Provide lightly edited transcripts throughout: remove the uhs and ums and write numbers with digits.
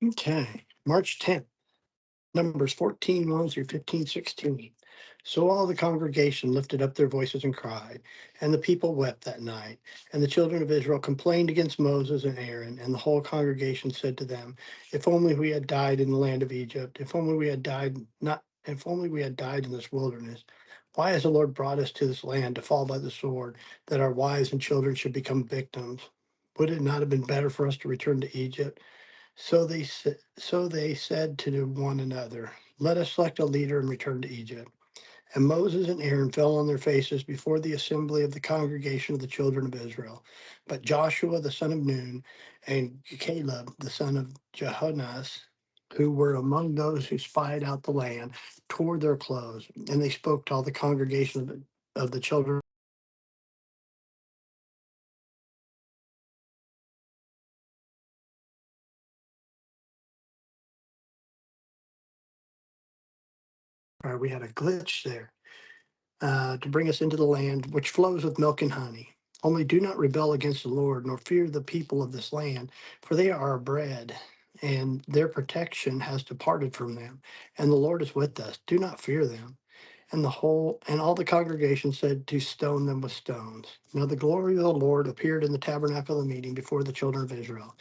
Okay, March 10th, Numbers 14:1 through 15:16. So all the congregation lifted up their voices and cried, and the people wept that night. And the children of Israel complained against Moses and Aaron, and the whole congregation said to them, If only we had died in the land of Egypt, if only we had died in this wilderness. Why has the Lord brought us to this land to fall by the sword, that our wives and children should become victims? Would it not have been better for us to return to Egypt? So they said to one another, Let us select a leader and return to Egypt. And Moses and Aaron fell on their faces before the assembly of the congregation of the children of Israel. But Joshua the son of Nun and Caleb the son of Jehonnas, who were among those who spied out the land, tore their clothes, and they spoke to all the congregation of the children. We had a glitch there. To bring us into the land which flows with milk and honey. Only do not rebel against the Lord, nor fear the people of this land, for they are our bread, and their protection has departed from them. And the Lord is with us. Do not fear them. And all the congregation said to stone them with stones. Now the glory of the Lord appeared in the tabernacle of the meeting before the children of Israel.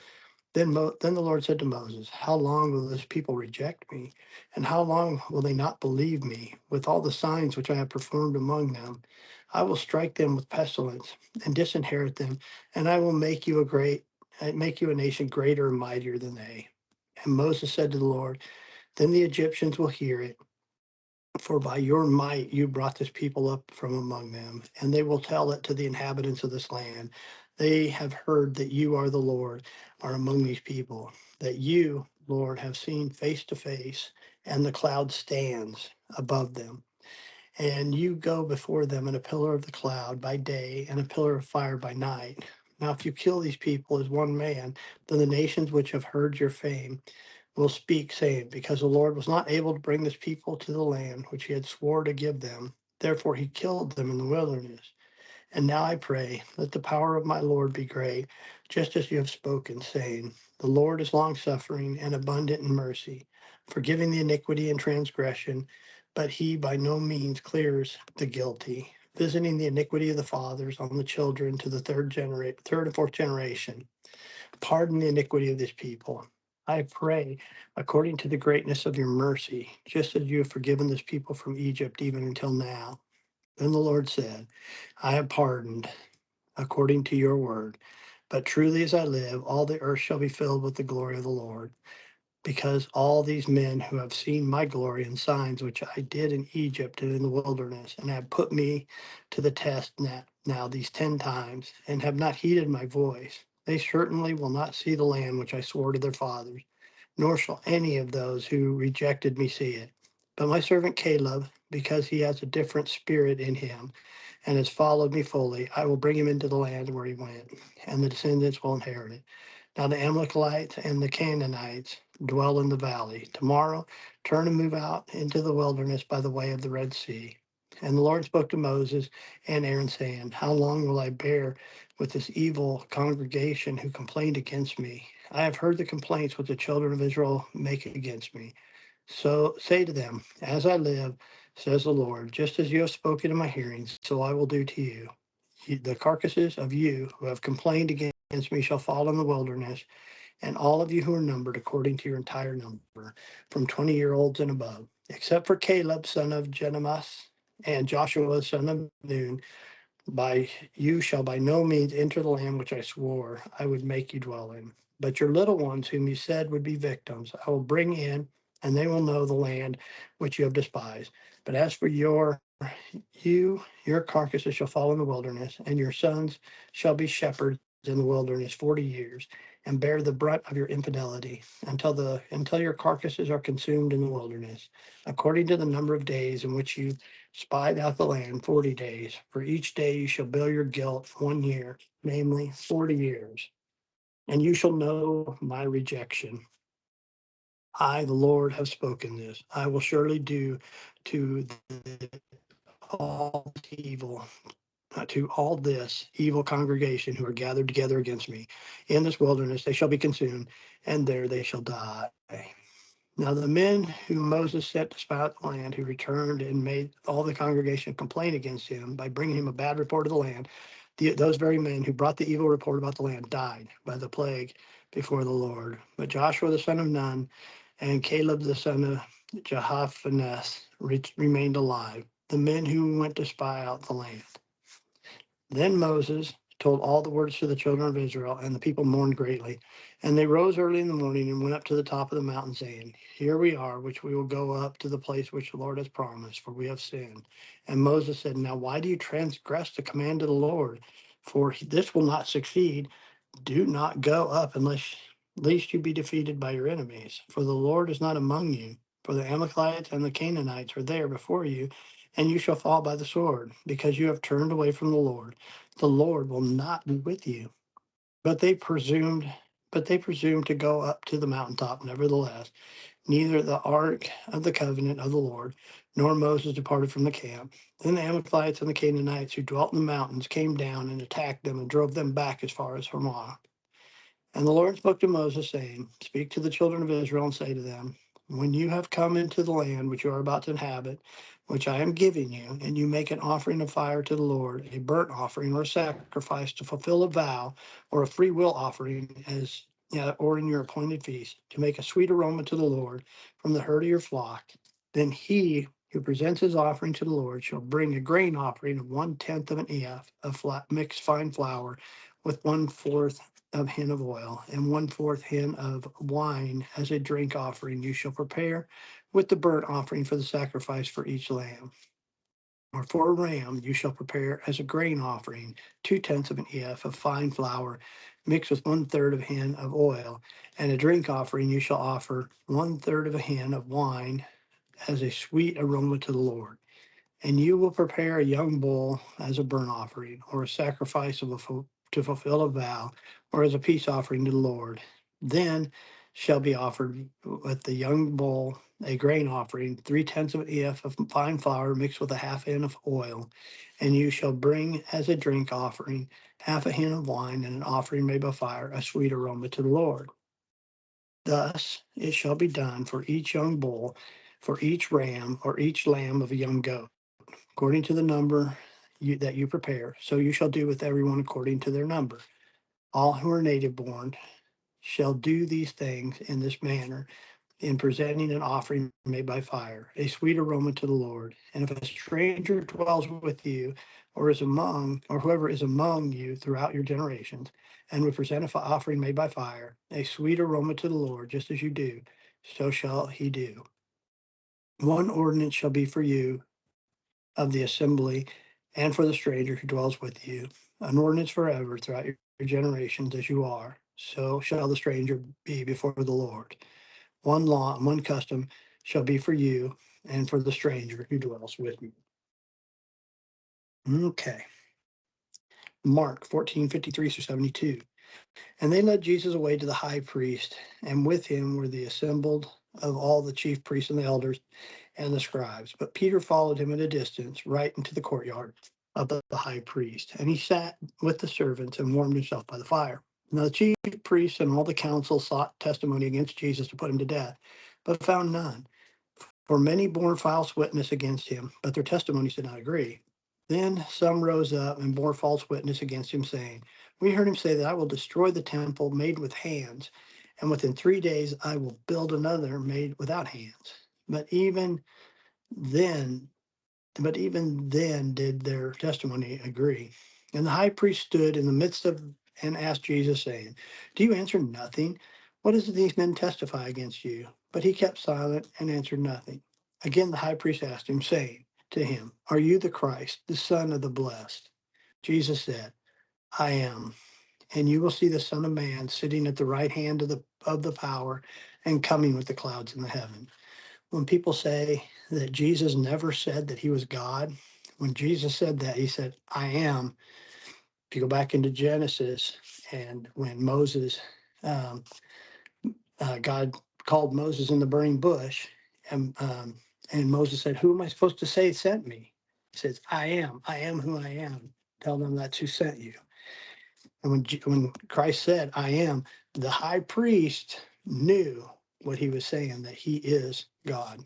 Then the Lord said to Moses, How long will this people reject me? And how long will they not believe me? With all the signs which I have performed among them, I will strike them with pestilence and disinherit them, and I will make you a nation greater and mightier than they. And Moses said to the Lord, Then the Egyptians will hear it, for by your might you brought this people up from among them, and they will tell it to the inhabitants of this land. They have heard that you are the Lord, are among these people, that you, Lord, have seen face to face, and the cloud stands above them. And you go before them in a pillar of the cloud by day and a pillar of fire by night. Now, if you kill these people as one man, then the nations which have heard your fame will speak, saying, Because the Lord was not able to bring this people to the land which he had swore to give them, therefore he killed them in the wilderness. And now I pray, let the power of my Lord be great, just as you have spoken, saying, The Lord is longsuffering and abundant in mercy, forgiving the iniquity and transgression, but he by no means clears the guilty, visiting the iniquity of the fathers on the children to the third and fourth generation. Pardon the iniquity of this people. I pray, according to the greatness of your mercy, just as you have forgiven this people from Egypt even until now. Then the Lord said, I have pardoned according to your word. But truly as I live, all the earth shall be filled with the glory of the Lord, because all these men who have seen my glory and signs which I did in Egypt and in the wilderness, and have put me to the test now these 10 times, and have not heeded my voice, they certainly will not see the land which I swore to their fathers, nor shall any of those who rejected me see it. But my servant Caleb, because he has a different spirit in him, and has followed me fully, I will bring him into the land where he went, and the descendants will inherit it. Now the Amalekites and the Canaanites dwell in the valley. Tomorrow, turn and move out into the wilderness by the way of the Red Sea. And the Lord spoke to Moses and Aaron, saying, How long will I bear with this evil congregation who complained against me? I have heard the complaints which the children of Israel make against me. So say to them, As I live, says the Lord, just as you have spoken in my hearing, so I will do to you. The carcasses of you who have complained against me shall fall in the wilderness, and all of you who are numbered according to your entire number, from 20-year-olds and above, except for Caleb, son of Jenemus, and Joshua, son of Nun, by you shall by no means enter the land which I swore I would make you dwell in. But your little ones, whom you said would be victims, I will bring in, and they will know the land which you have despised. But as for your carcasses shall fall in the wilderness, and your sons shall be shepherds in the wilderness 40 years, and bear the brunt of your infidelity until your carcasses are consumed in the wilderness, according to the number of days in which you spied out the land, 40 days. For each day you shall bear your guilt 1 year, namely 40 years. And you shall know my rejection. I, the Lord, have spoken this. I will surely do to all evil to all this evil congregation who are gathered together against me in this wilderness. They shall be consumed, and there they shall die. Now the men whom Moses sent to spy out the land, who returned and made all the congregation complain against him by bringing him a bad report of the land, those very men who brought the evil report about the land died by the plague before the Lord. But Joshua the son of Nun and Caleb the son of Jehoshaphat remained alive, the men who went to spy out the land. Then Moses told all the words to the children of Israel, and the people mourned greatly. And they rose early in the morning and went up to the top of the mountain, saying, Here we are, which we will go up to the place which the Lord has promised, for we have sinned. And Moses said, Now why do you transgress the command of the Lord? For this will not succeed. Do not go up unless lest you be defeated by your enemies. For the Lord is not among you. For the Amalekites and the Canaanites are there before you, and you shall fall by the sword, because you have turned away from the Lord. The Lord will not be with you. But they presumed, but they presumed to go up to the mountaintop. Nevertheless, neither the ark of the covenant of the Lord nor Moses departed from the camp. Then the Amalekites and the Canaanites who dwelt in the mountains came down and attacked them and drove them back as far as Hormah. And the Lord spoke to Moses, saying, Speak to the children of Israel and say to them, When you have come into the land which you are about to inhabit, which I am giving you, and you make an offering of fire to the Lord, a burnt offering or a sacrifice to fulfill a vow, or a free will offering, or in your appointed feast, to make a sweet aroma to the Lord from the herd of your flock, then he who presents his offering to the Lord shall bring a grain offering of 1/10 of an ephah of mixed fine flour with 1/4 of hin of oil, and 1/4 hin of wine as a drink offering you shall prepare with the burnt offering for the sacrifice for each lamb. Or for a ram you shall prepare as a grain offering 2/10 of an ephah of fine flour mixed with 1/3 of hin of oil, and a drink offering you shall offer 1/3 of a hin of wine as a sweet aroma to the Lord. And you will prepare a young bull as a burnt offering, or a sacrifice to fulfill a vow, or as a peace offering to the Lord. Then shall be offered with the young bull a grain offering, 3/10 of an ephah of fine flour mixed with a half hin of oil. And you shall bring as a drink offering half a hin of wine, and an offering made by fire, a sweet aroma to the Lord. Thus it shall be done for each young bull, for each ram, or each lamb of a young goat according to the number that you prepare. So you shall do with everyone according to their number. All who are native born shall do these things in this manner in presenting an offering made by fire, a sweet aroma to the Lord. And if a stranger dwells with you, or whoever is among you throughout your generations, and would present an offering made by fire, a sweet aroma to the Lord, just as you do, so shall he do. One ordinance shall be for you of the assembly and for the stranger who dwells with you, an ordinance forever throughout your generations as you are, so shall the stranger be before the Lord. One law and one custom shall be for you and for the stranger who dwells with you. Okay. Mark 14:53-72. And they led Jesus away to the high priest, and with him were the assembled of all the chief priests and the elders and the scribes. But Peter followed him at a distance, right into the courtyard of the high priest. And he sat with the servants and warmed himself by the fire. Now the chief priests and all the council sought testimony against Jesus to put him to death, but found none. For many bore false witness against him, but their testimonies did not agree. Then some rose up and bore false witness against him, saying, We heard him say that I will destroy the temple made with hands, and within 3 days I will build another made without hands. Then, but even then did their testimony agree. And the high priest stood in the midst of and asked Jesus, saying, Do you answer nothing? What is it these men testify against you? But he kept silent and answered nothing. Again the high priest asked him, saying to him, Are you the Christ, the Son of the Blessed? Jesus said, I am. And you will see the Son of Man sitting at the right hand of the power and coming with the clouds in the heaven. When people say that Jesus never said that he was God, when Jesus said that, he said, I am. If you go back into Genesis, and when um, God called Moses in the burning bush, and Moses said, Who am I supposed to say sent me? He says, I am who I am. tell them that's who sent you. And when Christ said, I am, the high priest knew what he was saying, that he is God.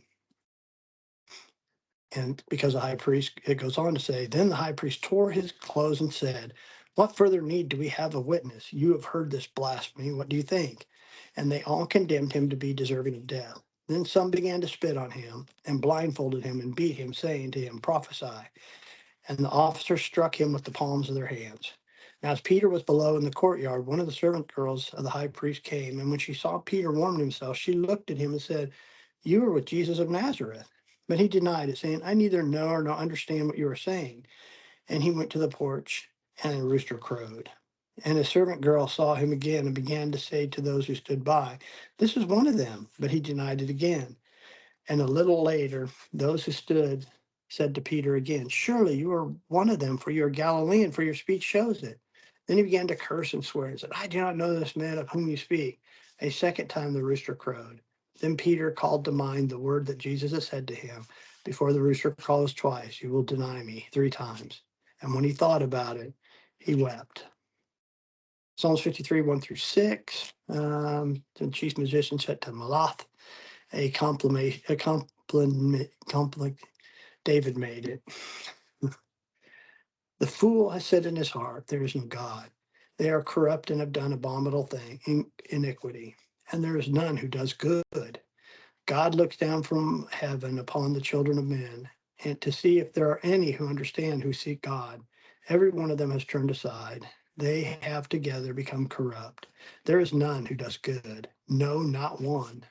And because the high priest, it goes on to say, then the high priest tore his clothes and said, what further need do we have a witness? You have heard this blasphemy. What do you think? And they all condemned him to be deserving of death. Then some began to spit on him and blindfolded him and beat him, saying to him, prophesy. And the officers struck him with the palms of their hands. Now, as Peter was below in the courtyard, one of the servant girls of the high priest came, and when she saw Peter warming himself, she looked at him and said, you are with Jesus of Nazareth. But he denied it, saying, I neither know nor understand what you are saying. And he went to the porch, and a rooster crowed. And a servant girl saw him again and began to say to those who stood by, this is one of them. But he denied it again. And a little later, those who stood said to Peter again, surely you are one of them, for you are Galilean, for your speech shows it. Then he began to curse and swear and said, I do not know this man of whom you speak. A second time the rooster crowed. Then Peter called to mind the word that Jesus had said to him, before the rooster crows twice, you will deny me 3 times. And when he thought about it, he wept. Psalms 53, 1-6. The chief musician said to Malath, a compliment, David made it. The fool has said in his heart, there is no God. They are corrupt and have done abominable iniquity, and there is none who does good. God looks down from heaven upon the children of men, and to see if there are any who understand, who seek God. Every one of them has turned aside. They have together become corrupt. There is none who does good, no, not one.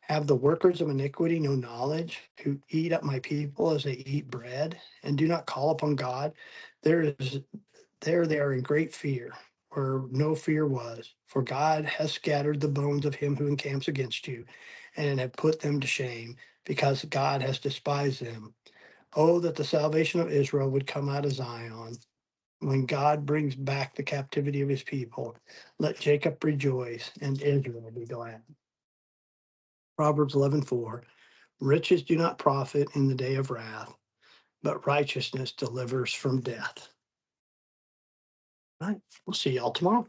Have the workers of iniquity no knowledge, who eat up my people as they eat bread, and do not call upon God? There they are in great fear, where no fear was. For God has scattered the bones of him who encamps against you, and have put them to shame, because God has despised them. Oh, that the salvation of Israel would come out of Zion. When God brings back the captivity of his people, let Jacob rejoice and Israel be glad. Proverbs 11:4. Riches do not profit in the day of wrath, but righteousness delivers from death. All right. We'll see y'all tomorrow.